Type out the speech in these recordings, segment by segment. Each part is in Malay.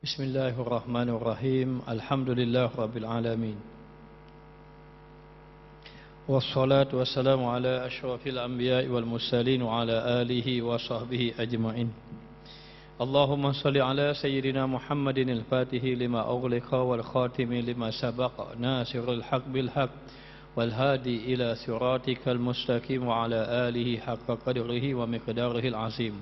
Bismillahirrahmanirrahim. Alhamdulillah Rabbil Alamin. Wassalatu wassalamu ala ashrafil anbiya'i wal mursalin wa ala alihi wa sahbihi ajma'in. Allahumma salli ala sayyidina Muhammadin al-fatihi lima ughliqa wal khatimi lima sabaqa nasirul haq bil haq wal hadi ila siratikal mustaqim wa ala alihi haqqa qadrihi wa miqdarihi al-azim.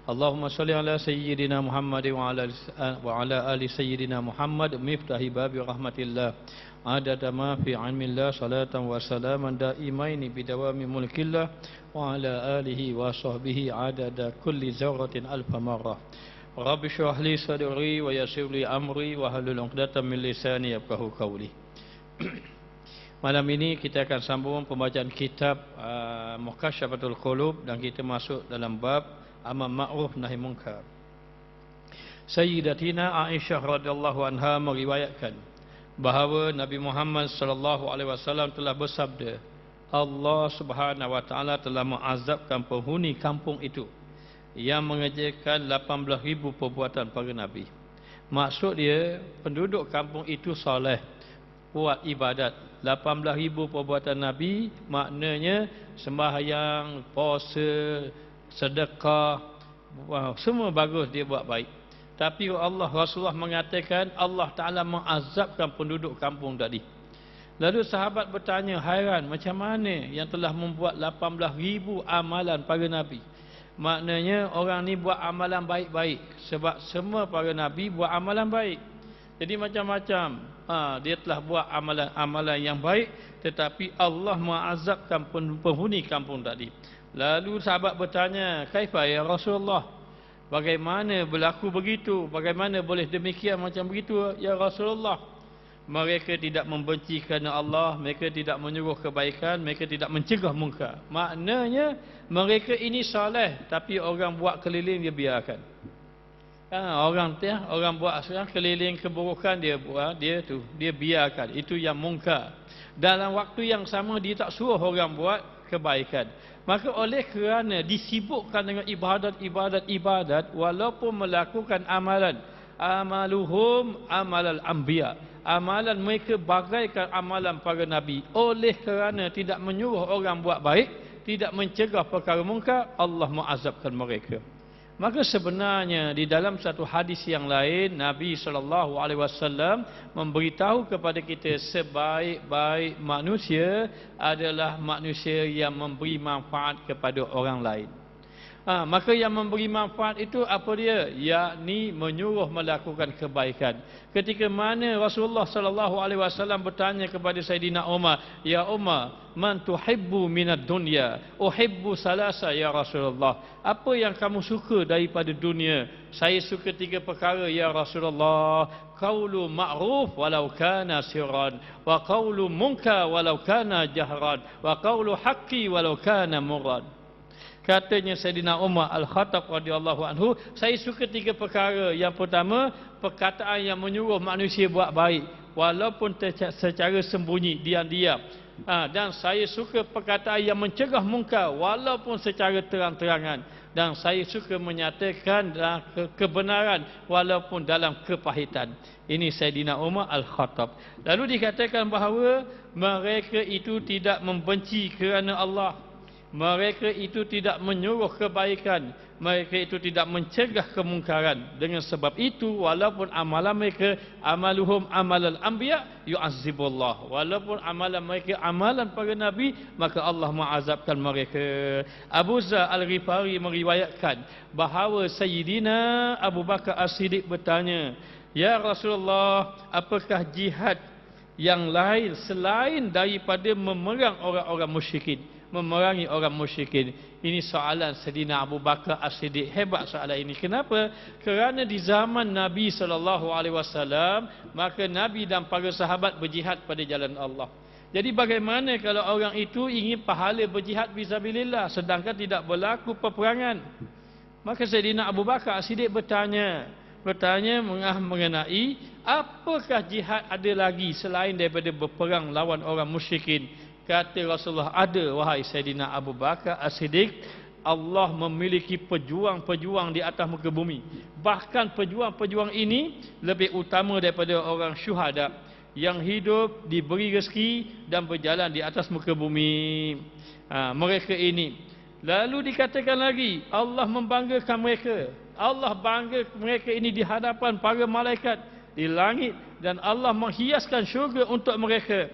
Allahumma salli ala sayyidina Muhammad wa ala ali sayyidina Muhammad miftahi babi rahmatillah adada ma fi ilmillah salatan wa salaman daimaini bidawami mulkillah wa ala alihi wa sahbihi adada kulli zawratin alfa marrah. Rabbi shrah li sadri wa yassir li amri wa halul 'uqdatam min lisani yafqahu qawli. Malam ini kita akan sambung pembacaan kitab Muqashafatul Qulub dan kita masuk dalam bab amar ma'ruf nahi munkar. Sayyidatina Aisyah radhiyallahu anha meriwayatkan bahawa Nabi Muhammad sallallahu alaihi wasallam telah bersabda, Allah Subhanahu wa taala telah mengazabkan penghuni kampung itu yang mengerjakan 18,000 perbuatan para nabi. Maksud dia penduduk kampung itu soleh, buat ibadat. 18,000 perbuatan nabi maknanya sembahyang, puasa, sedekah, semua bagus dia buat baik. Tapi Rasulullah mengatakan Allah Ta'ala mengazabkan penduduk kampung tadi. Lalu sahabat bertanya hairan, macam mana yang telah membuat 18,000 amalan para nabi? Maknanya orang ni buat amalan baik-baik, sebab semua para nabi buat amalan baik. Jadi macam-macam dia telah buat amalan-amalan yang baik, tetapi Allah mengazabkan penghuni kampung tadi. Lalu sahabat bertanya, kaifa ya Rasulullah? Bagaimana berlaku begitu? Bagaimana boleh demikian macam begitu ya Rasulullah? Mereka tidak membenci kerana Allah, mereka tidak menyuruh kebaikan, mereka tidak mencegah munkar. Maknanya mereka ini soleh, tapi orang buat keliling dia biarkan. Orang buat keliling keburukan dia buat, dia biarkan. Itu yang munkar. Dalam waktu yang sama dia tak suruh orang buat kebaikan. Maka oleh kerana disibukkan dengan ibadat, walaupun melakukan amalan, amaluhum amalal anbiya, amalan mereka bagaikan amalan para nabi. Oleh kerana tidak menyuruh orang buat baik, tidak mencegah perkara mungkar, Allah mengazabkan mereka. Maka sebenarnya di dalam satu hadis yang lain Nabi SAW memberitahu kepada kita sebaik-baik manusia adalah manusia yang memberi manfaat kepada orang lain. Maka yang memberi manfaat itu apa dia? Yakni menyuruh melakukan kebaikan. Ketika mana Rasulullah SAW bertanya kepada Sayyidina Umar, ya Umar, man tuhibbu minad dunya? Uhibbu salasa ya Rasulullah. Apa yang kamu suka daripada dunia? Saya suka 3 perkara ya Rasulullah. Qaulu ma'ruf walau kana sirran, wa qaulu munkar walau kana jahran, wa qaulu haqqi walau kana murran. Katanya Sayyidina Umar Al-Khattab radhiyallahu anhu, saya suka 3 perkara. Yang pertama, perkataan yang menyuruh manusia buat baik walaupun secara sembunyi, diam-diam. Dan saya suka perkataan yang mencegah mungkar walaupun secara terang-terangan. Dan saya suka menyatakan kebenaran walaupun dalam kepahitan. Ini Sayyidina Umar Al-Khattab. Lalu dikatakan bahawa mereka itu tidak membenci kerana Allah. Mereka itu tidak menyuruh kebaikan, mereka itu tidak mencegah kemungkaran. Dengan sebab itu walaupun amalan mereka amaluhum amalal anbiya yu'azzibullah, walaupun amalan mereka amalan para nabi, maka Allah mengazabkan mereka. Abu Zar Al-Ghifari meriwayatkan bahawa Sayyidina Abu Bakar As-Siddiq bertanya, ya Rasulullah, apakah jihad yang lain selain daripada memerang orang-orang musyrikin, memerangi orang musyrikin? Ini soalan Sayyidina Abu Bakar As-Siddiq. Hebat soalan ini. Kenapa? Kerana di zaman Nabi SAW, maka Nabi dan para sahabat berjihad pada jalan Allah. Jadi bagaimana kalau orang itu ingin pahala berjihad fisabilillah sedangkan tidak berlaku peperangan? Maka Sayyidina Abu Bakar As-Siddiq bertanya mengenai apakah jihad ada lagi selain daripada berperang lawan orang musyrikin. Kata Rasulullah, ada wahai Sayyidina Abu Bakar As-Siddiq, Allah memiliki pejuang-pejuang di atas muka bumi. Bahkan pejuang-pejuang ini lebih utama daripada orang syuhada yang hidup, diberi rezeki dan berjalan di atas muka bumi. Mereka ini. Lalu dikatakan lagi, Allah membanggakan mereka. Allah bangga mereka ini di hadapan para malaikat di langit, dan Allah menghiaskan syurga untuk mereka.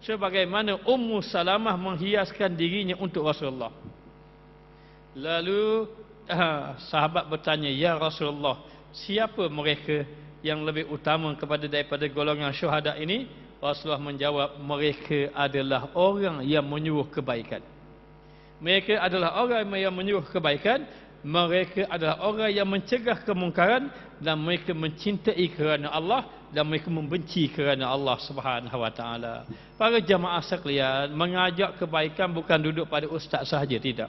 Sebagaimana Ummu Salamah menghiaskan dirinya untuk Rasulullah. Lalu sahabat bertanya, ya Rasulullah, siapa mereka yang lebih utama daripada golongan syuhada ini? Rasulullah menjawab, mereka adalah orang yang menyuruh kebaikan. Mereka adalah orang yang menyuruh kebaikan. Mereka adalah orang yang mencegah kemungkaran, dan mereka mencintai kerana Allah, dan mereka membenci kerana Allah Subhanahu wa taala. Para jamaah sekalian, mengajak kebaikan bukan duduk pada ustaz sahaja, tidak.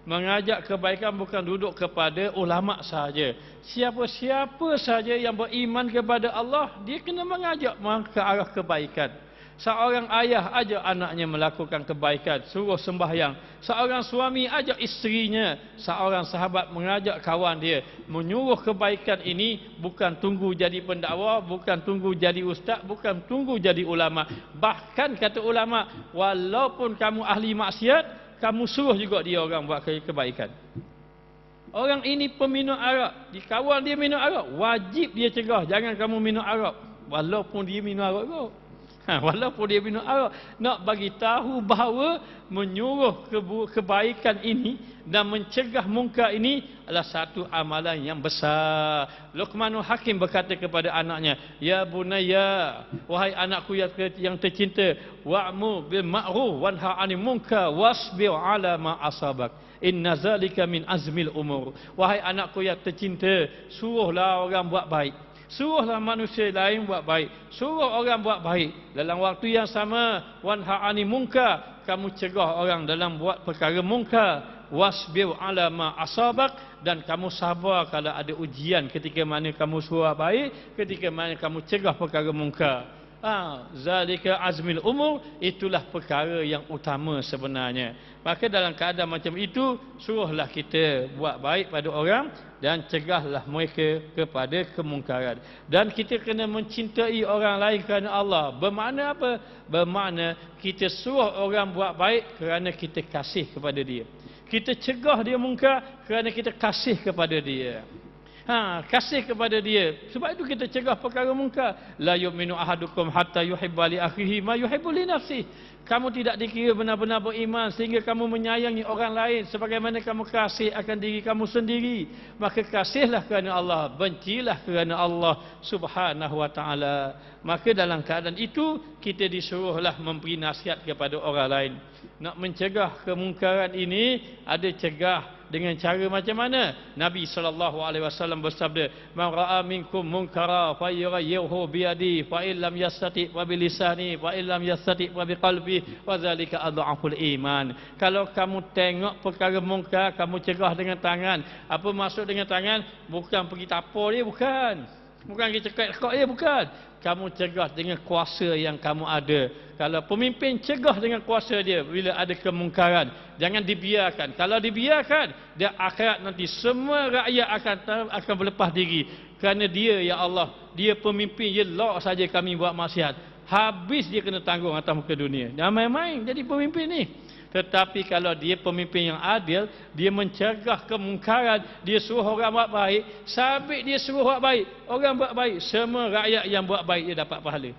Mengajak kebaikan bukan duduk kepada ulama sahaja. Siapa-siapa sahaja yang beriman kepada Allah, dia kena mengajak ke arah kebaikan. Seorang ayah ajak anaknya melakukan kebaikan, suruh sembahyang. Seorang suami ajak isterinya. Seorang sahabat mengajak kawan dia, menyuruh kebaikan ini. Bukan tunggu jadi pendakwa, bukan tunggu jadi ustaz, bukan tunggu jadi ulama. Bahkan kata ulama, walaupun kamu ahli maksiat, kamu suruh juga dia orang buat kebaikan. Orang ini peminum arak, di kawan dia minum arak, wajib dia cegah, jangan kamu minum arak. Walaupun dia minum arak juga. Walaupun dia minum arak, nak bagi tahu bahawa menyuruh kebaikan ini dan mencegah mungkar ini adalah satu amalan yang besar. Luqmanul Hakim berkata kepada anaknya, ya bunayya, wahai anakku yang tercinta, wa'mu bil ma'ruf wanha 'anil munkar wasbir 'ala ma asabak. Inna zalika min azmil umur. Wahai anakku yang tercinta, suruhlah orang buat baik. Suruhlah manusia lain buat baik. Suruh orang buat baik. Dalam waktu yang sama, wanha 'anil munkar, kamu cegah orang dalam buat perkara mungkar. Wasbir 'ala ma asabak, dan kamu sabar kalau ada ujian ketika mana kamu suruh baik, ketika mana kamu cegah perkara mungkar. Zalika azmil umur, itulah perkara yang utama sebenarnya. Maka dalam keadaan macam itu, suruhlah kita buat baik pada orang dan cegahlah mereka kepada kemungkaran. Dan kita kena mencintai orang lain kerana Allah. Bermakna apa? Bermakna kita suruh orang buat baik kerana kita kasih kepada dia. Kita cegah dia mungkar kerana kita kasih kepada dia. Kasih kepada dia. Sebab itu kita cegah perkara mungkar. La yu'minu ahadukum hatta yuhibba li akhihi ma yuhibbu li nafsihi. Kamu tidak dikira benar-benar beriman sehingga kamu menyayangi orang lain sebagaimana kamu kasih akan diri kamu sendiri. Maka kasihlah kerana Allah, bencilah kerana Allah Subhanahu wa taala. Maka dalam keadaan itu kita disuruhlah memberi nasihat kepada orang lain. Nak mencegah kemungkaran ini, ada cegah dengan cara macam mana? Nabi SAW bersabda, man ra'a minkum munkara falyughayyirhu bi yadihi fa in lam yastati' fa bi lisanihi fa in lam yastati' fa bi qalbihi wa zalika adhaful iman. Kalau kamu tengok perkara mungkar, kamu cegah dengan tangan. Apa maksud dengan tangan? Bukan pergi tapau dia, bukan. Bukan kita cekak dia, bukan. Kamu cegah dengan kuasa yang kamu ada. Kalau pemimpin, cegah dengan kuasa dia bila ada kemungkaran. Jangan dibiarkan. Kalau dibiarkan, dia akhirat nanti semua rakyat akan berlepas diri. Kerana dia, ya Allah, dia pemimpin, dia lock saja kami buat maksiat. Habis dia kena tanggung atas muka dunia. Jangan main-main jadi pemimpin ni. Tetapi kalau dia pemimpin yang adil, dia mencegah kemungkaran, dia suruh orang buat baik, sabit dia suruh buat baik, orang buat baik, semua rakyat yang buat baik dia dapat pahala.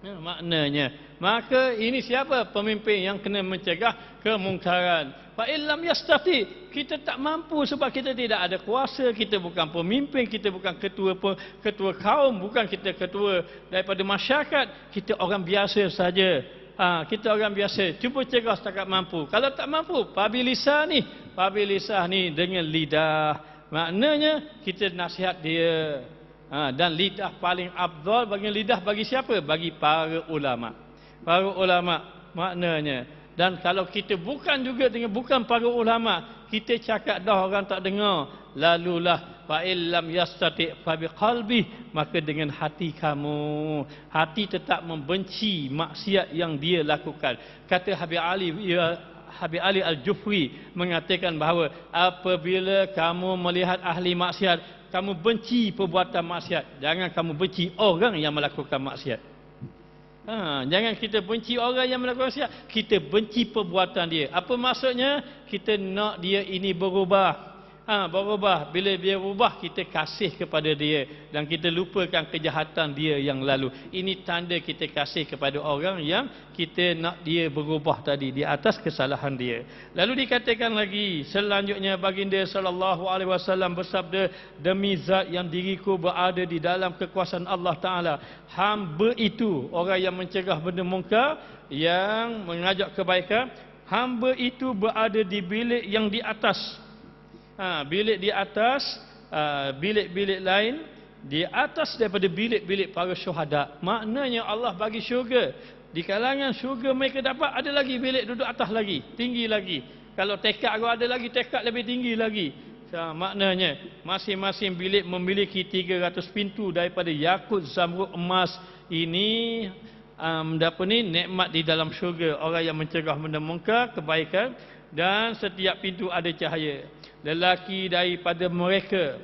Maknanya, maka ini siapa pemimpin yang kena mencegah kemungkaran? Fa illam yastati, kita tak mampu sebab kita tidak ada kuasa, kita bukan pemimpin, kita bukan ketua kaum, bukan kita ketua daripada masyarakat, kita orang biasa saja. Kita orang biasa, cuba cegah setakat mampu. Kalau tak mampu, pabilisah ni dengan lidah. Maknanya kita nasihat dia. Dan lidah paling afdal bagi lidah bagi siapa? Bagi para ulama. Para ulama maknanya. Dan kalau kita bukan para ulama, kita cakap dah orang tak dengar, lalulah fa illam yastati fa biqalbi, maka dengan hati kamu. Hati tetap membenci maksiat yang dia lakukan. Kata Habib Ali, Habib Ali Al-Jufri mengatakan bahawa apabila kamu melihat ahli maksiat, kamu benci perbuatan maksiat, jangan kamu benci orang yang melakukan maksiat. Jangan kita benci orang yang melakukan maksiat, kita benci perbuatan dia. Apa maksudnya? Kita nak dia ini berubah. Berubah. Bila dia berubah, kita kasih kepada dia dan kita lupakan kejahatan dia yang lalu. Ini tanda kita kasih kepada orang yang kita nak dia berubah tadi di atas kesalahan dia. Lalu dikatakan lagi selanjutnya, baginda sallallahu alaihi wasallam bersabda, demi zat yang diriku berada di dalam kekuasaan Allah Taala, hamba itu orang yang mencegah benda mungkar, yang mengajak kebaikan, hamba itu berada di bilik yang di atas. Bilik di atas, bilik-bilik lain di atas daripada bilik-bilik para syuhada. Maknanya Allah bagi syurga. Di kalangan syurga mereka dapat ada lagi bilik duduk atas lagi, tinggi lagi. Kalau tekad kalau ada lagi tekad lebih tinggi lagi. Maknanya masing-masing bilik memiliki 300 pintu daripada yakut, zamrud, emas. Ini nikmat di dalam syurga. Orang yang mencegah benda mungkar, kebaikan, dan setiap pintu ada cahaya. Lelaki daripada mereka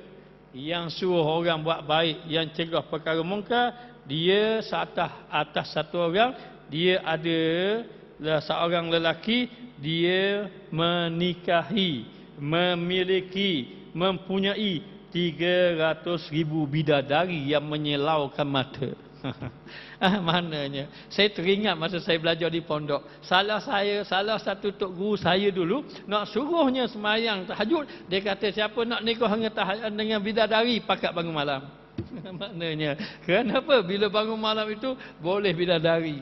yang suruh orang buat baik, yang cegah perkara mungkar, dia atas satu orang, dia ada seorang lelaki, dia menikahi, memiliki, mempunyai 300,000 bidadari yang menyilaukan mata. Maknanya saya teringat masa saya belajar di pondok, salah satu tok guru saya dulu nak suruhnya semayang tahajud, dia kata siapa nak nikah dengan bidadari pakat bangun malam. Maknanya kenapa? Bila bangun malam itu boleh bidadari.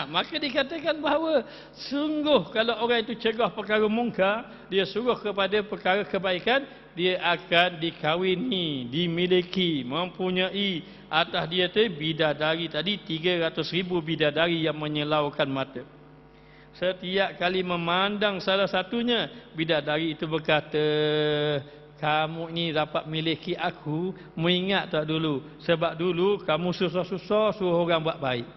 Maka dikatakan bahawa sungguh kalau orang itu cegah perkara mungkar, dia suruh kepada perkara kebaikan, dia akan dikawini, dimiliki, mempunyai atas dia tu bidadari tadi 300,000 bidadari yang menyilaukan mata. Setiap kali memandang salah satunya, bidadari itu berkata, kamu ni dapat miliki aku, mengingat tak dulu? Sebab dulu kamu susah-susah suruh orang buat baik.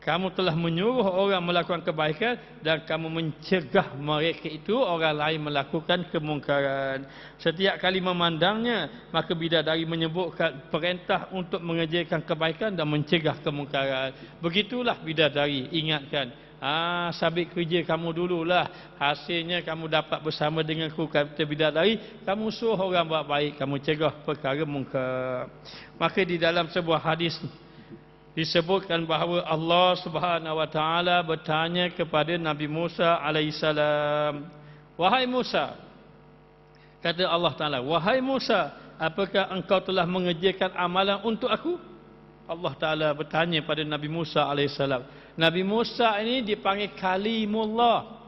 Kamu telah menyuruh orang melakukan kebaikan dan kamu mencegah mereka itu orang lain melakukan kemungkaran. Setiap kali memandangnya, maka bidadari menyebutkan perintah untuk mengerjakan kebaikan dan mencegah kemungkaran. Begitulah bidadari, ingatkan. Sabit kerja kamu dululah, hasilnya kamu dapat bersama denganku, kata bidadari. Kamu suruh orang buat baik, kamu cegah perkara mungkar. Maka di dalam sebuah hadis disebutkan bahawa Allah Subhanahu wa taala bertanya kepada Nabi Musa alaihissalam, wahai Musa, kata Allah Taala, wahai Musa, apakah engkau telah mengerjakan amalan untuk aku? Allah Taala bertanya pada Nabi Musa alaihissalam. Nabi Musa ini dipanggil Kalimullah.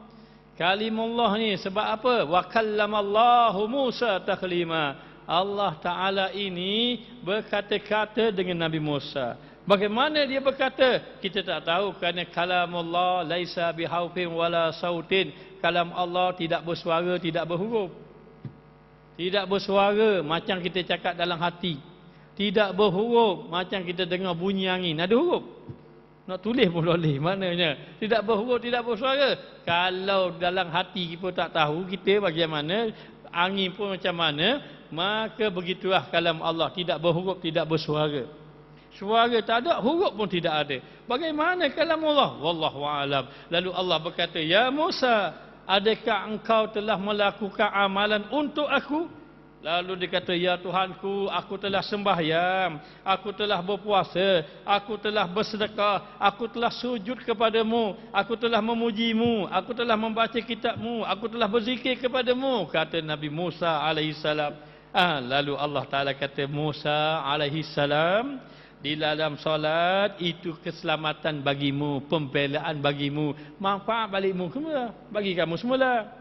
Kalimullah ni sebab apa? Wa kallamallahu Musa taklima. Allah Taala ini berkata-kata dengan Nabi Musa. Bagaimana dia berkata? Kita tak tahu, kerana kalamullah laisa bihaufin wala sautin. Kalam Allah tidak bersuara, tidak berhuruf. Tidak bersuara macam kita cakap dalam hati. Tidak berhuruf macam kita dengar bunyi angin. Ada huruf. Nak tulis pun boleh. Maknanya tidak berhuruf, tidak bersuara. Kalau dalam hati kita tak tahu kita bagaimana, angin pun macam mana, maka begitulah kalam Allah. Tidak berhuruf, tidak bersuara. Suara tak ada, huruf pun tidak ada. Bagaimana kalam Allah? Wallahu a'lam. Lalu Allah berkata, ya Musa, adakah engkau telah melakukan amalan untuk aku? Lalu dia kata, ya Tuhanku, aku telah sembahyang, aku telah berpuasa, aku telah bersedekah, aku telah sujud kepadamu, aku telah memujimu, aku telah membaca kitabmu, aku telah berzikir kepadamu, kata Nabi Musa alaihissalam. Lalu Allah Ta'ala kata, Musa alaihissalam, di dalam solat itu keselamatan bagimu, pembelaan bagimu, manfaat balikmu semula, bagi kamu semula.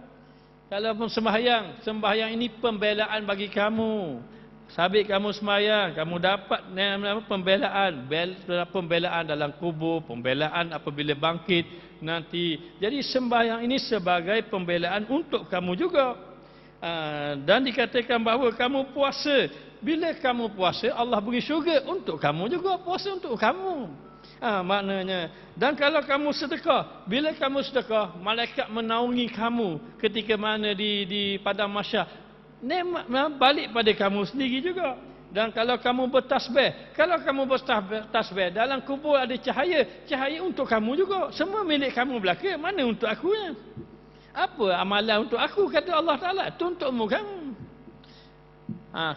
Kalau pun sembahyang ini pembelaan bagi kamu. Sabit kamu sembahyang, kamu dapat pembelaan dalam kubur, pembelaan apabila bangkit nanti. Jadi sembahyang ini sebagai pembelaan untuk kamu juga. Dan dikatakan bahawa kamu puasa. Bila kamu puasa, Allah beri syurga untuk kamu juga, puasa untuk kamu. Maknanya, dan kalau kamu sedekah, bila kamu sedekah, malaikat menaungi kamu ketika mana di padang mahsyar. Nikmat balik pada kamu sendiri juga. Dan kalau kamu bertasbih, dalam kubur ada cahaya untuk kamu juga. Semua milik kamu belaka, mana untuk akunya? Apa amalan untuk aku, kata Allah Ta'ala, itu untukmu kamu.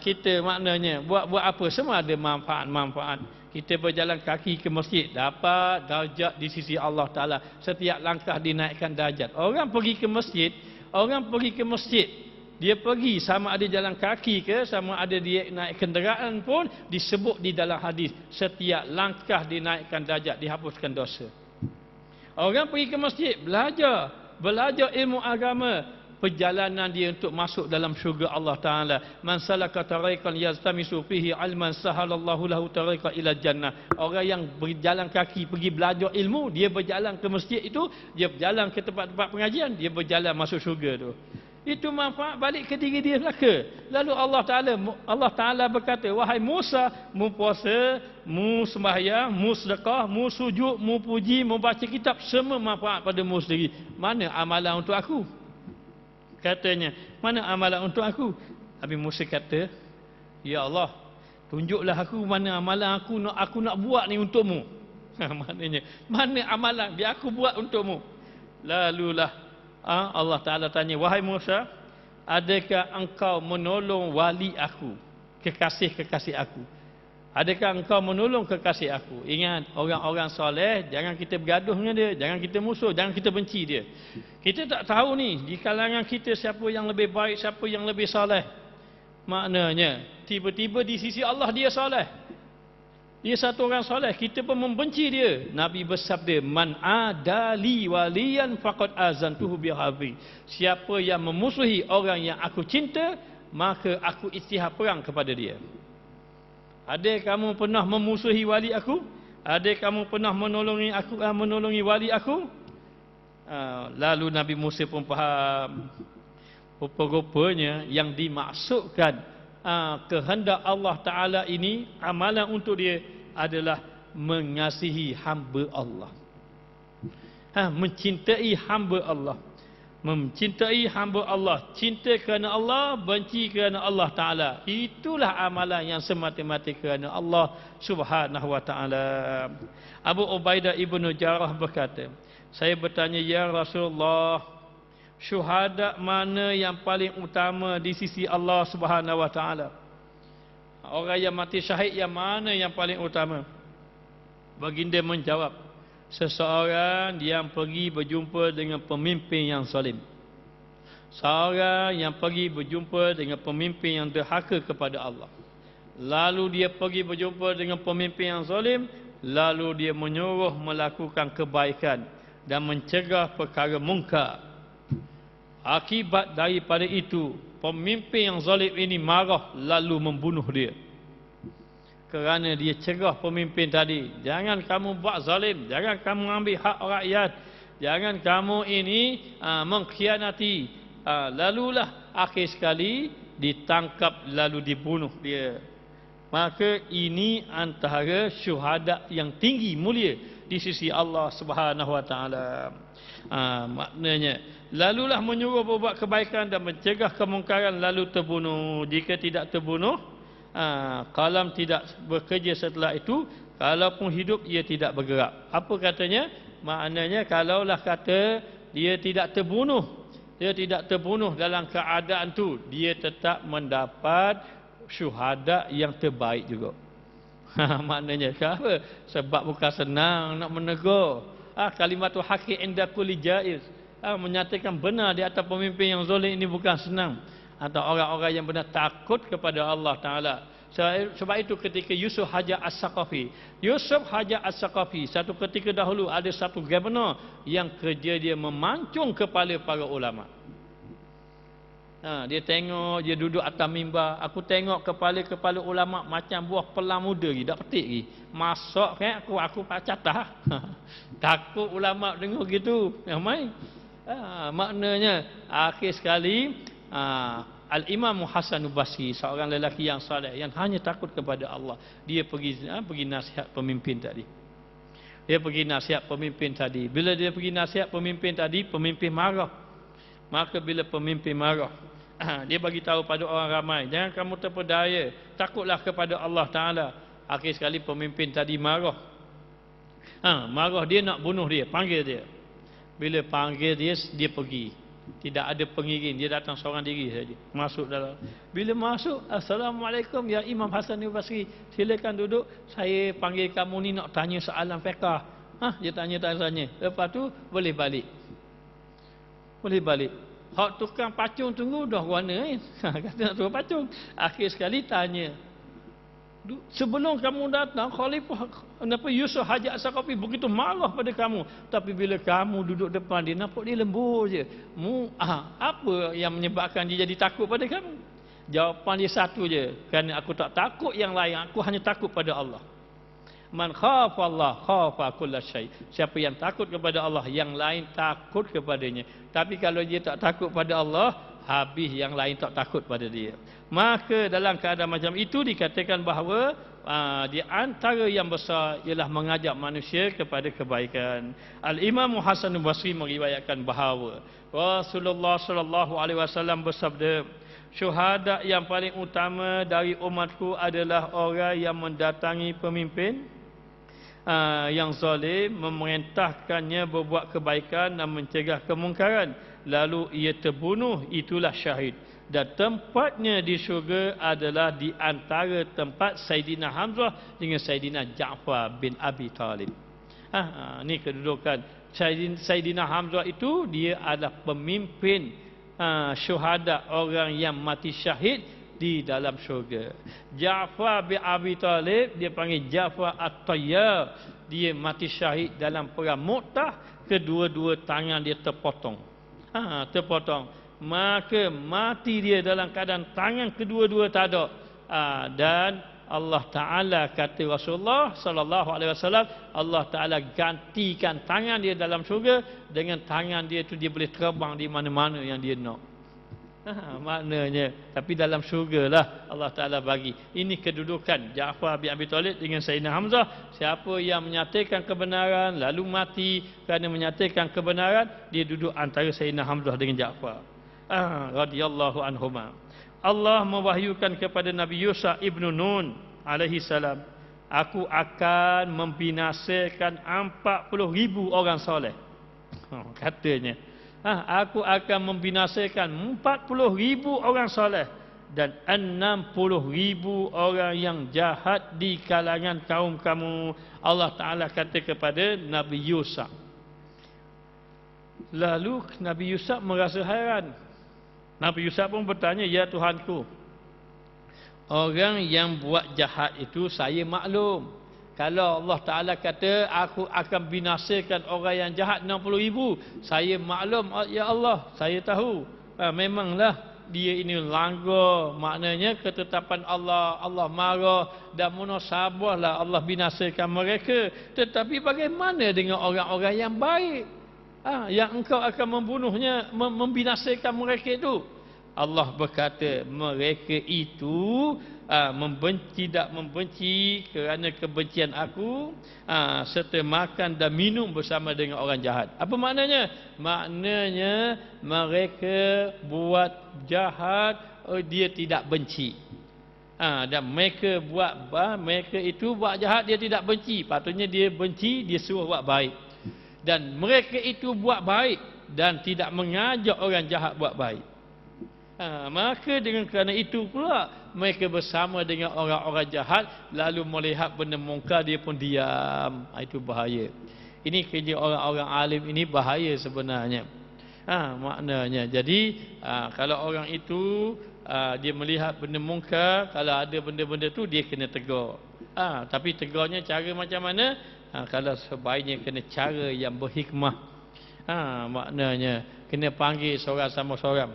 Kita maknanya buat apa, semua ada manfaat. Kita berjalan kaki ke masjid, dapat darjat di sisi Allah Ta'ala. Setiap langkah dinaikkan darjat. Orang pergi ke masjid, dia pergi sama ada jalan kaki ke, sama ada dia naik kenderaan pun, disebut di dalam hadis, setiap langkah dinaikkan darjat, dihapuskan dosa. Orang pergi ke masjid, belajar ilmu agama, perjalanan dia untuk masuk dalam syurga Allah Ta'ala. Man salaka tariqan yastamisu fihi ilman sahalallahu lahu tariqan ila jannah. Orang yang berjalan kaki pergi belajar ilmu, dia berjalan ke masjid itu, dia berjalan ke tempat-tempat pengajian, dia berjalan masuk syurga tu. Itu manfaat balik ke diri dia belaka. Lalu Allah Ta'ala berkata, wahai Musa, mu puasa, mu sembahyang, mu sedekah, mu sujud, mu puji, mu baca kitab, semua manfaat pada mu sendiri. Mana amalan untuk aku? Katanya, mana amalan untuk aku? Nabi Musa kata, ya Allah, tunjuklah aku mana amalan aku nak buat ni untukmu. Maknanya, mana amalan biar aku buat untukmu. Lalulah Allah Ta'ala tanya, wahai Musa, adakah engkau menolong wali aku, kekasih-kekasih aku? Adakah engkau menolong kekasih aku? Ingat, orang-orang soleh, jangan kita bergaduh dengan dia, jangan kita musuh, jangan kita benci dia. Kita tak tahu ni, di kalangan kita siapa yang lebih baik, siapa yang lebih soleh. Maknanya, tiba-tiba di sisi Allah dia soleh. Dia satu orang soleh, kita pun membenci dia. Nabi bersabda, man adali waliyan faqad azantuhu biharbi. Siapa yang memusuhi orang yang aku cinta, maka aku isytihar perang kepada dia. Ada kamu pernah memusuhi wali aku? Ada kamu pernah menolongi wali aku? Lalu Nabi Musa pun faham. Rupa-rupanya yang dimaksudkan kehendak Allah Ta'ala ini, amalan untuk dia adalah mengasihi hamba Allah. Mencintai hamba Allah. Mencintai hamba Allah, cinta kerana Allah, benci kerana Allah Ta'ala. Itulah amalan yang semata-mata kerana Allah Subhanahu Wa Ta'ala. Abu Ubaidah ibnu Jarrah berkata, saya bertanya, ya Rasulullah, syuhada mana yang paling utama di sisi Allah Subhanahu Wa Ta'ala? Orang yang mati syahid yang mana yang paling utama? Baginda menjawab, seseorang yang pergi berjumpa dengan pemimpin yang zalim. Seorang yang pergi berjumpa dengan pemimpin yang derhaka kepada Allah. Lalu dia pergi berjumpa dengan pemimpin yang zalim, lalu dia menyuruh melakukan kebaikan dan mencegah perkara mungkar. Akibat daripada itu, pemimpin yang zalim ini marah lalu membunuh dia. Kerana dia cegah pemimpin tadi, jangan kamu buat zalim, jangan kamu ambil hak rakyat, jangan kamu ini mengkhianati. Lalulah akhir sekali ditangkap lalu dibunuh dia. Maka ini antara syuhada yang tinggi mulia di sisi Allah Subhanahu Wa Ta'ala. Maknanya, lalulah menyuruh berbuat kebaikan dan mencegah kemungkaran lalu terbunuh. Jika tidak terbunuh, kalam tidak bekerja setelah itu, kalaupun hidup ia tidak bergerak. Apa katanya? Maknanya kalaulah kata dia tidak terbunuh dalam keadaan tu, dia tetap mendapat syuhada yang terbaik juga. Maknanya kenapa? Sebab bukan senang nak menegur. Kalimatul haqqi inda kulli jaiz. Menyatakan benar di atas pemimpin yang zalim ini bukan senang. Atau orang-orang yang benar takut kepada Allah Ta'ala. Sebab itu ketika Yusuf Hajar As-Saqafi, satu ketika dahulu ada satu governor yang kerja dia memancung kepala para ulama. Dia tengok, dia duduk atas mimbar. Aku tengok kepala-kepala ulama macam buah pelang muda lagi, tak petik lagi. Masak kan aku pacatah. Takut ulama dengar gitu. Yang main. Maknanya akhir sekali Al-Imam Hasan Basri, seorang lelaki yang saleh yang hanya takut kepada Allah, dia pergi nasihat pemimpin tadi. Dia pergi nasihat pemimpin tadi. Bila dia pergi nasihat pemimpin tadi, pemimpin marah. Maka bila pemimpin marah, dia bagi tahu pada orang ramai, jangan kamu terpedaya, takutlah kepada Allah Taala. Akhir sekali pemimpin tadi marah. Marah, dia nak bunuh dia, panggil dia. Bila panggil dia, dia pergi. Tidak ada pengiring, dia datang seorang diri saja. Masuk dalam. Bila masuk, Assalamualaikum ya Imam Hasan al-Basri. Silakan duduk. Saya panggil kamu ni nak tanya soalan fiqh. Dia tanya. Lepas tu boleh balik. Boleh balik. Hak tukang pacung tunggu dah warna kata nak tukang pacung. Akhir sekali tanya. Sebelum kamu datang, Khalifah Yusuf Haji As-Saqafi begitu marah pada kamu. Tapi bila kamu duduk depan dia, nampak dia lembut je. Apa yang menyebabkan dia jadi takut pada kamu? Jawapan dia satu je. Kerana aku tak takut yang lain, aku hanya takut pada Allah. Man khafa Allah khafa kulla syai. Siapa yang takut kepada Allah, yang lain takut kepadanya. Tapi kalau dia tak takut pada Allah, habis yang lain tak takut pada dia. Maka dalam keadaan macam itu dikatakan bahawa di antara yang besar ialah mengajak manusia kepada kebaikan. Al-Imam Hasan al-Basri meriwayatkan bahawa Rasulullah sallallahu alaihi wasallam bersabda, syuhada yang paling utama dari umatku adalah orang yang mendatangi pemimpin yang zalim, memerintahkannya berbuat kebaikan dan mencegah kemungkaran, lalu ia terbunuh, itulah syahid. Dan tempatnya di syurga adalah di antara tempat Saidina Hamzah dengan Saidina Ja'far bin Abi Talib. Ini kedudukan Saidina Hamzah itu, dia adalah pemimpin syuhada, orang yang mati syahid di dalam syurga. Ja'far bin Abi Talib, dia panggil Ja'far At-Tayyar, dia mati syahid dalam perang Mu'tah, kedua-dua tangan dia terpotong. Terpotong. Maka mati dia dalam keadaan tangan kedua-dua tak ada. Dan Allah Ta'ala kata Rasulullah sallallahu alaihi wasallam, Allah Ta'ala gantikan tangan dia dalam syurga dengan tangan dia tu, dia boleh terbang di mana-mana yang dia nak. Maknanya, tapi dalam syurga lah Allah Ta'ala bagi. Ini kedudukan Ja'far bin Abi Talib dengan Sayyidina Hamzah. Siapa yang menyatakan kebenaran lalu mati kerana menyatakan kebenaran, dia duduk antara Sayyidina Hamzah dengan Ja'far radhiyallahu anhuma. Allah mewahyukan kepada Nabi Yusuf ibnu Nun alaihi salam, aku akan membinasakan 40,000 orang soleh. Katanya, aku akan membinasakan 40,000 orang soleh dan 60,000 orang yang jahat di kalangan kaum kamu. Allah Ta'ala kata kepada Nabi Yusuf. Lalu Nabi Yusuf merasa hairan. Nabi Yusuf pun bertanya, ya Tuhanku, orang yang buat jahat itu saya maklum. Kalau Allah Ta'ala kata aku akan binasakan orang yang jahat 60,000, saya maklum, ya Allah, saya tahu. Memanglah dia ini langgar, maknanya ketetapan Allah, Allah marah dan munasabahlah Allah binasakan mereka. Tetapi bagaimana dengan orang-orang yang baik? Yang engkau akan membunuhnya, membinasakan mereka itu. Allah berkata, mereka itu tidak membenci kerana kebencian aku, serta makan dan minum bersama dengan orang jahat. Apa maknanya? Maknanya mereka buat jahat, dia tidak benci. Dan mereka itu buat jahat, dia tidak benci. Patutnya dia benci, dia suruh buat baik. Dan mereka itu buat baik dan tidak mengajak orang jahat buat baik. Maka dengan kerana itu pula mereka bersama dengan orang-orang jahat, lalu melihat benda mungkar dia pun diam. Itu bahaya. Ini kerja orang-orang alim ini bahaya sebenarnya. Maknanya jadi kalau orang itu dia melihat benda mungkar, kalau ada benda-benda tu dia kena tegur. Tapi tegurnya cara macam mana? Kalau sebaiknya kena cara yang berhikmah. Maknanya kena panggil seorang sama seorang,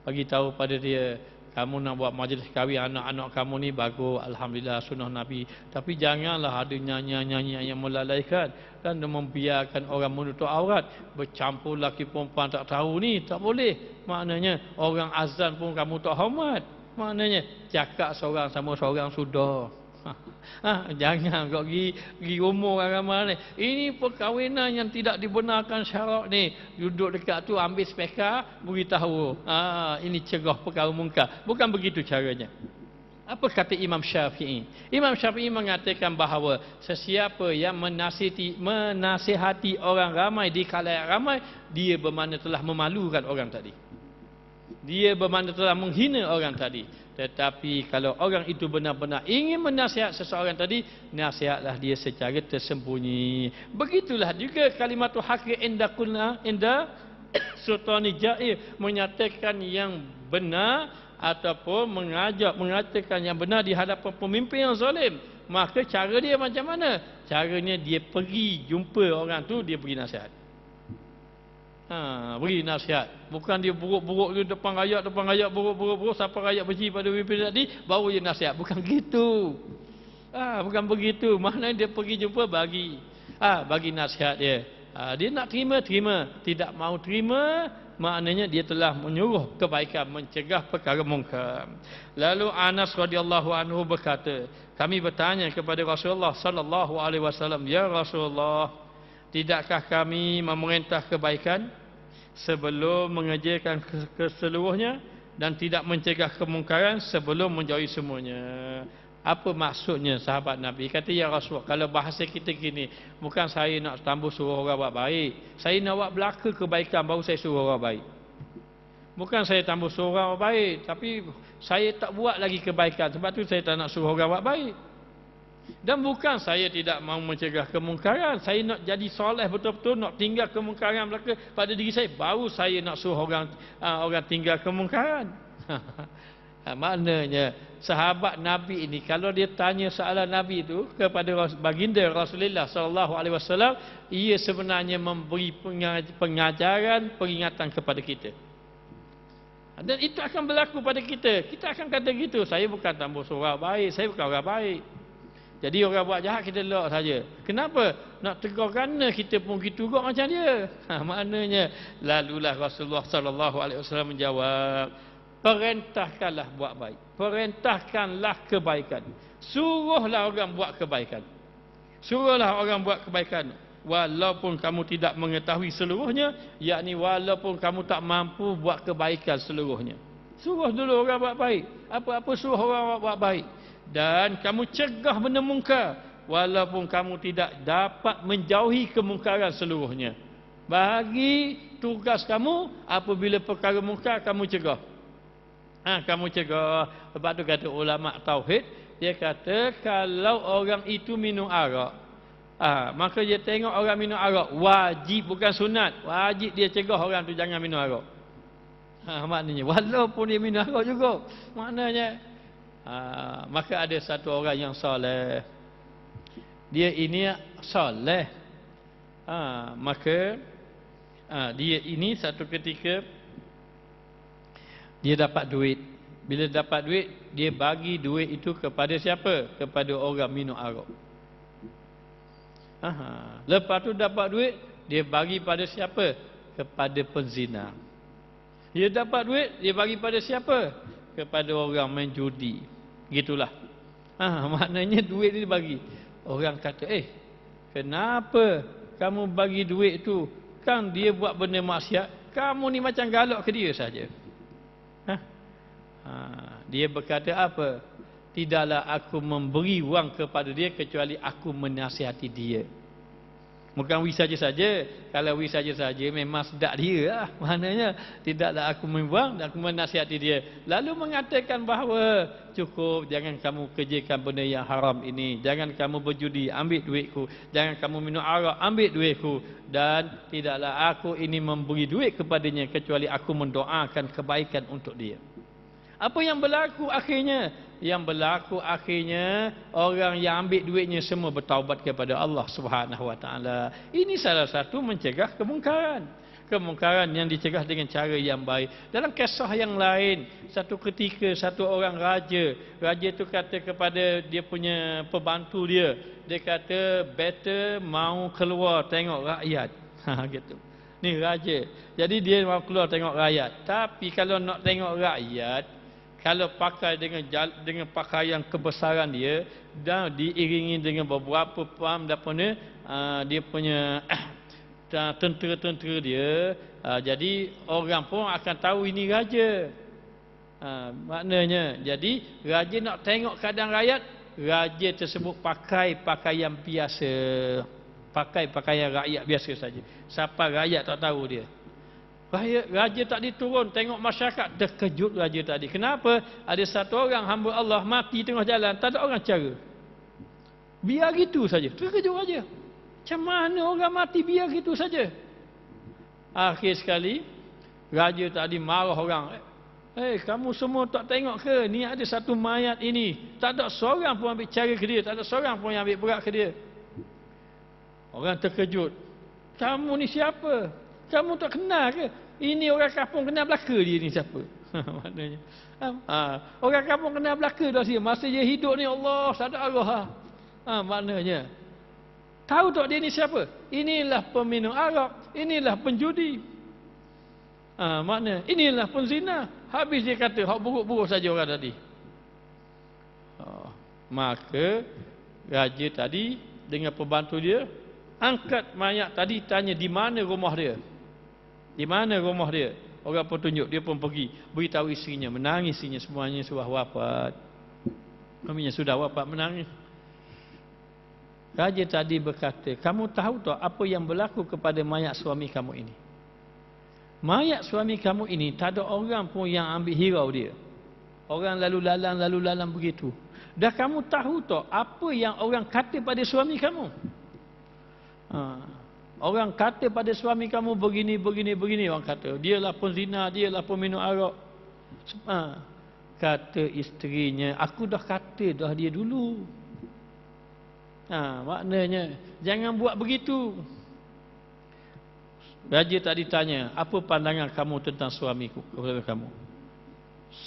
bagi tahu pada dia, kamu nak buat majlis kahwin anak-anak kamu ni bagus, alhamdulillah, sunnah Nabi. Tapi janganlah ada nyanyi-nyanyi yang melalaikan dan membiarkan orang menutup aurat, bercampur laki perempuan tak tahu ni, tak boleh. Maknanya orang azan pun kamu tak hormat. Maknanya cakap seorang sama seorang sudah. Jangan kau pergi umur orang ramai ni. Ini perkahwinan yang tidak dibenarkan syarak ni. Duduk dekat tu ambil spekar, beritahu. Ini cegah perkara mungkar. Bukan begitu caranya. Apa kata Imam Syafi'i? Imam Syafi'i mengatakan bahawa sesiapa yang menasihati orang ramai di khalayak ramai, dia bermakna telah memalukan orang tadi. Dia bermakna telah menghina orang tadi. Tetapi kalau orang itu benar-benar ingin menasihat seseorang tadi, nasihatlah dia secara tersembunyi. Begitulah juga kalimatul haqq inda sultani jair, menyatakan yang benar ataupun mengatakan yang benar di hadapan pemimpin yang zalim. Maka cara dia macam mana? Caranya dia pergi jumpa orang tu, dia beri nasihat. Beri nasihat. Bukan dia buruk-buruk di depan rakyat buruk-buruk sampai rakyat benci pada pemimpin tadi, baru dia nasihat. Bukan gitu. Bukan begitu. Maknanya dia pergi jumpa, bagi nasihat dia. Dia nak terima. Tidak mau terima, maknanya dia telah menyuruh kebaikan, mencegah perkara mungkar. Lalu Anas radhiyallahu anhu berkata, kami bertanya kepada Rasulullah sallallahu alaihi wasallam, ya Rasulullah, tidakkah kami memerintah kebaikan sebelum mengerjakan keseluruhnya dan tidak mencegah kemungkaran sebelum menjauhi semuanya? Apa maksudnya sahabat Nabi? Kata, ya Rasul, kalau bahasa kita gini, bukan saya nak tambah suruh orang buat baik. Saya nak buat belaka kebaikan, baru saya suruh orang baik. Bukan saya tambah suruh orang buat baik, tapi saya tak buat lagi kebaikan. Sebab tu saya tak nak suruh orang buat baik. Dan bukan saya tidak mahu mencegah kemungkaran. Saya nak jadi soleh betul-betul, nak tinggal kemungkaran belaka pada diri saya, baru saya nak suruh orang tinggal kemungkaran. Maknanya sahabat Nabi ini, kalau dia tanya soalan Nabi itu kepada baginda Rasulullah sallallahu alaihi wasallam, ia sebenarnya memberi pengajaran, peringatan kepada kita. Dan itu akan berlaku pada kita. Kita akan kata gitu, saya bukan tambah orang baik, saya bukan orang baik. Jadi orang buat jahat kita elak saja. Kenapa? Nak tegur kerana kita pun gitu juga macam dia. Maknanya lalulah Rasulullah sallallahu alaihi wasallam menjawab, perintahkanlah buat baik. Perintahkanlah kebaikan. Suruhlah orang buat kebaikan. Suruhlah orang buat kebaikan. Walaupun kamu tidak mengetahui seluruhnya, yakni walaupun kamu tak mampu buat kebaikan seluruhnya. Suruh dulu orang buat baik. Apa-apa suruh orang buat baik. Dan kamu cegah benda mungkar, walaupun kamu tidak dapat menjauhi kemungkaran seluruhnya. Bagi tugas kamu, apabila perkara mungkar, kamu cegah. Kamu cegah. Sebab tu kata ulama tauhid, dia kata kalau orang itu minum arak, maka dia tengok orang minum arak, wajib, bukan sunat, wajib dia cegah orang tu jangan minum arak. Maknanya walaupun dia minum arak juga, maknanya maka ada satu orang yang soleh, dia ini soleh, maka dia ini satu ketika dia dapat duit. Bila dapat duit, dia bagi duit itu kepada siapa? Kepada orang minum arak. Lepas tu dapat duit, dia bagi pada siapa? Kepada penzina. Dia dapat duit, dia bagi pada siapa? Kepada orang main judi. Gitulah. Maknanya duit ni bagi. Orang kata, kenapa kamu bagi duit tu? Kan dia buat benda maksiat. Kamu ni macam galak ke dia saja. Dia berkata apa? Tidaklah aku memberi wang kepada dia kecuali aku menasihati dia. Bukan wis saja-saja. Kalau wis saja-saja memang sedap dia lah. Maknanya tidaklah aku memberi wang dan aku menasihati dia. Lalu mengatakan bahawa cukup, jangan kamu kerjakan benda yang haram ini. Jangan kamu berjudi, ambil duitku. Jangan kamu minum arak, ambil duitku. Dan tidaklah aku ini memberi duit kepadanya kecuali aku mendoakan kebaikan untuk dia. Apa yang berlaku akhirnya? Yang berlaku akhirnya orang yang ambil duitnya semua bertaubat kepada Allah Subhanahu Wa Taala. Ini salah satu mencegah kemungkaran. Kemungkaran yang dicegah dengan cara yang baik. Dalam kisah yang lain, satu ketika satu orang raja itu kata kepada dia punya pembantu dia kata better mau keluar tengok rakyat. Gitu. Ni raja. Jadi dia mau keluar tengok rakyat. Tapi kalau nak tengok rakyat, Kalau pakai dengan pakaian kebesaran dia dan diiringi dengan beberapa dia punya tentera-tentera dia, jadi orang pun akan tahu ini raja. Maknanya jadi raja nak tengok keadaan rakyat, raja tersebut pakai pakaian biasa, pakai pakaian rakyat biasa saja. Siapa rakyat tak tahu dia. Raja tadi turun tengok masyarakat, terkejut raja tadi. Kenapa? Ada satu orang hamba Allah mati tengah jalan, tak ada orang cara. Biar gitu saja. Terkejut raja. Macam mana orang mati biar gitu saja? Akhir sekali raja tadi marah orang. Kamu semua tak tengok ke? Ni ada satu mayat ini. Tak ada seorang pun ambil cara ke dia. Tak ada seorang pun yang ambil berat ke dia. Orang terkejut. Kamu ni siapa? Kamu tak kenal ke? Ini orang kampung kenal belaka dia ni siapa? Maknanya. Orang kampung kenal belaka dah dia. Masa dia hidup ni Allah, sadar Allah. Maknanya. Tahu tak dia ni siapa? Inilah peminum arak. Inilah penjudi. Maknanya. Inilah penzina. Habis dia kata, hak buruk-buruk saja orang tadi. Maka raja tadi dengan pembantu dia angkat mayat tadi, tanya di mana rumah dia. Di mana rumah dia? Orang pun tunjuk, dia pun pergi beritahu isterinya, menangis isterinya, semuanya sudah wafat. Suaminya sudah wafat, menangis. Raja tadi berkata, kamu tahu tak apa yang berlaku kepada mayat suami kamu ini? Mayat suami kamu ini tak ada orang pun yang ambil hirau dia. Orang lalu lalang begitu. Dah kamu tahu tak apa yang orang kata pada suami kamu? Orang kata pada suami kamu begini orang kata. Dialah penzina, dialah peminum arak. Kata isterinya, aku dah kata dah dia dulu. Maknanya jangan buat begitu. Raja tadi tanya, apa pandangan kamu tentang suamiku kepada kamu?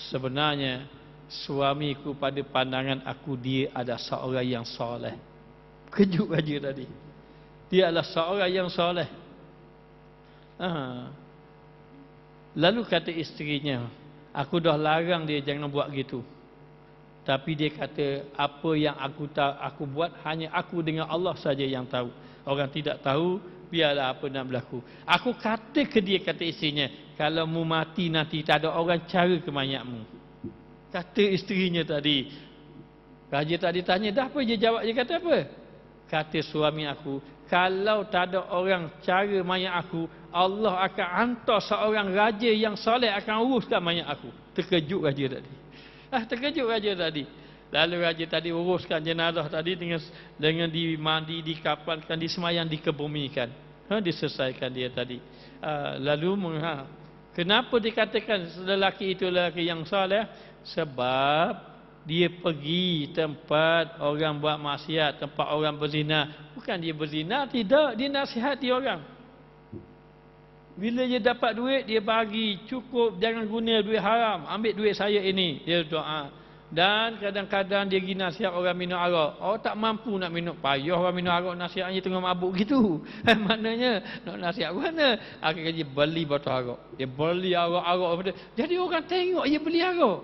Sebenarnya suamiku pada pandangan aku dia adalah seorang yang soleh. Kejut raja tadi. Dia adalah seorang yang soleh. Lalu kata isterinya, aku dah larang dia jangan buat gitu. Tapi dia kata, apa yang aku buat hanya aku dengan Allah saja yang tahu. Orang tidak tahu, biarlah apa nak berlaku. Aku kata ke dia, kata isterinya, kalau mu mati nanti tak ada orang cara ke mayatmu. Kata isterinya tadi. Raja tadi tanya, dah apa dia jawab? Dia kata apa? Kata suami aku, kalau tak ada orang cara mayat aku, Allah akan hantar seorang raja yang soleh akan uruskan mayat aku. Terkejut raja tadi. Terkejut raja tadi. Lalu raja tadi uruskan jenazah tadi dengan dimandi, dikapankan, disemayang, dikebumikan. Diselesaikan dia tadi. Lalu kenapa dikatakan lelaki itu lelaki yang soleh? Sebab dia pergi tempat orang buat maksiat, tempat orang berzina. Bukan dia berzina, tidak. Dia nasihati orang. Bila dia dapat duit, dia bagi cukup, jangan guna duit haram. Ambil duit saya ini. Dia doa. Dan kadang-kadang dia pergi nasihat orang minum arak. Orang tak mampu nak minum. Payah orang minum arak, nasihatnya tengah mabuk gitu. Maknanya, nak nasihat mana? Akhirnya dia beli botol arak. Dia beli arak. Jadi orang tengok dia beli arak.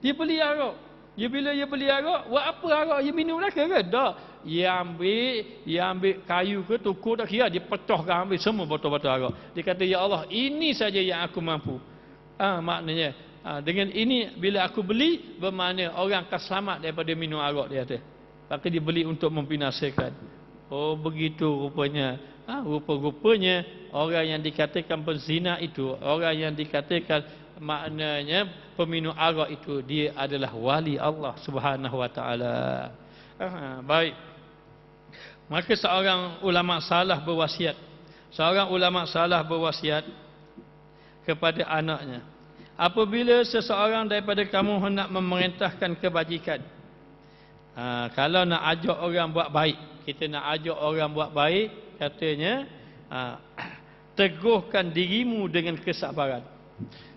Dia beli arak. Bila dia beli arak, buat apa arak? Dia minum lagi ke? Tak. Dia ambil kayu ke tukur tak kira. Dia pecahkan, ambil semua botol-botol arak. Dia kata, ya Allah, ini saja yang aku mampu. Maknanya, dengan ini bila aku beli, bermakna orang akan selamat daripada minum arak, dia kata. Maka dia beli untuk membinasakan. Oh begitu rupanya. Rupa-rupanya orang yang dikatakan penzina itu, orang yang dikatakan maknanya peminum arak itu, dia adalah wali Allah Subhanahu wa taala. Baik. Maka seorang ulama salaf berwasiat. Seorang ulama salaf berwasiat kepada anaknya, apabila seseorang daripada kamu hendak memerintahkan kebajikan, kalau nak ajak orang buat baik, kita nak ajak orang buat baik, katanya teguhkan dirimu dengan kesabaran.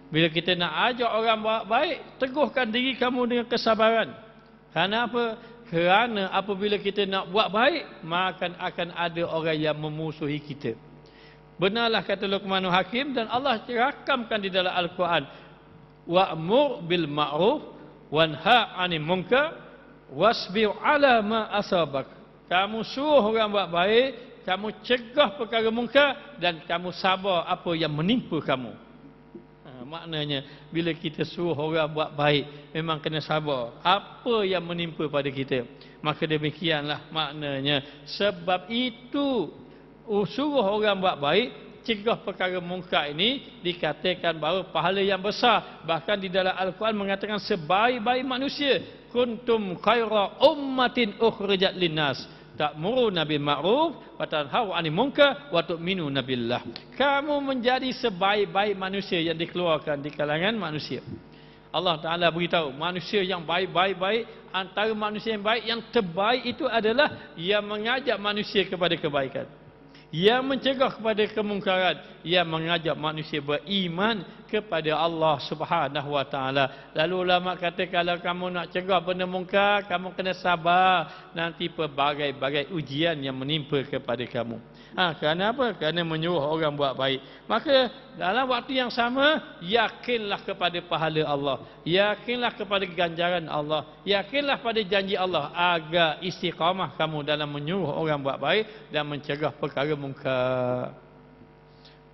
Bila kita nak ajak orang buat baik, teguhkan diri kamu dengan kesabaran. Kenapa? Kerana apabila kita nak buat baik, maka akan ada orang yang memusuhi kita. Benarlah kata Luqmanul Hakim, dan Allah rakamkan di dalam Al-Quran. wa'mur bil ma'ruf wanha 'anil munkar wasbir 'ala ma asabak. Kamu suruh orang buat baik, kamu cegah perkara mungkar dan kamu sabar apa yang menimpa kamu. Maknanya bila kita suruh orang buat baik, memang kena sabar apa yang menimpa pada kita. Maka demikianlah maknanya. Sebab itu suruh orang buat baik, cegah perkara mungkar ini dikatakan bahawa pahala yang besar. Bahkan di dalam Al-Quran mengatakan sebaik-baik manusia, kuntum khaira ummatin ukhrijat linnas ta'muruna bil ma'ruf wa tanhauna 'anil munkar wa tu'minuna billah. Kamu menjadi sebaik-baik manusia yang dikeluarkan di kalangan manusia. Allah Ta'ala beritahu manusia yang baik-baik, antara manusia yang baik, yang terbaik itu adalah yang mengajak manusia kepada kebaikan, yang mencegah kepada kemungkaran, yang mengajak manusia beriman kepada Allah Subhanahu wa taala. Lalu ulama kata kalau kamu nak cegah benda mungkar, kamu kena sabar, nanti pelbagai-bagai ujian yang menimpa kepada kamu. Kerana apa? Kerana menyuruh orang buat baik. Maka dalam waktu yang sama, yakinlah kepada pahala Allah, yakinlah kepada ganjaran Allah, yakinlah pada janji Allah, agar istiqamah kamu dalam menyuruh orang buat baik dan mencegah perkara mungkar.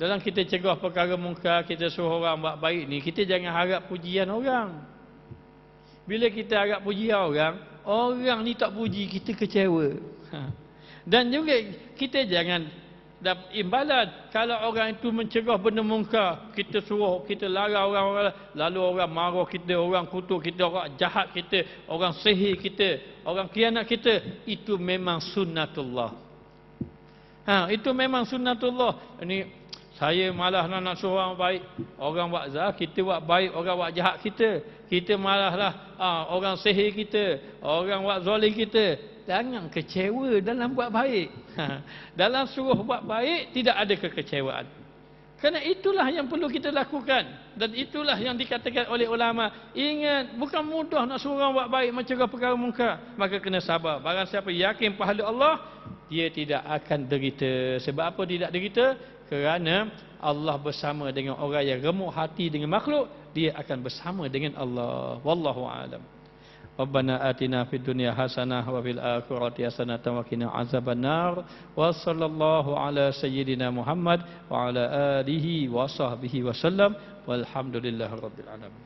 Dalam kita cegah perkara mungkar, kita suruh orang buat baik ni, kita jangan harap pujian orang. Bila kita harap pujian orang, orang ni tak puji, kita kecewa. Dan juga kita jangan imbalan kalau orang itu mencegah benda mungkar, kita suruh, kita larang orang, lalu orang marah kita, orang kutuk kita, orang jahat kita, orang sihir kita, orang khianat kita. Itu memang sunnatullah. Itu memang sunnatullah. Ini saya malah nak suruh orang baik, orang buat zakat, kita buat baik, orang buat jahat kita. Kita malahlah orang sihir kita, orang buat zalim kita. Jangan kecewa dalam buat baik. Dalam suruh buat baik tidak ada kekecewaan. Kerana itulah yang perlu kita lakukan. Dan itulah yang dikatakan oleh ulama. Ingat, bukan mudah nak suruh orang buat baik, mencegah perkara mungkar. Maka kena sabar. Barang siapa yakin pahala Allah, dia tidak akan derita. Sebab apa tidak derita? Kerana Allah bersama dengan orang yang remuk hati dengan makhluk, dia akan bersama dengan Allah. Wallahu a'lam. Rabbana atina fid dunya hasanah wa fil akhirati hasanah wa qina azabannar. Wa sallallahu ala sayyidina Muhammad wa ala alihi wa sahbihi wasallam. Walhamdulillahirabbil alamin.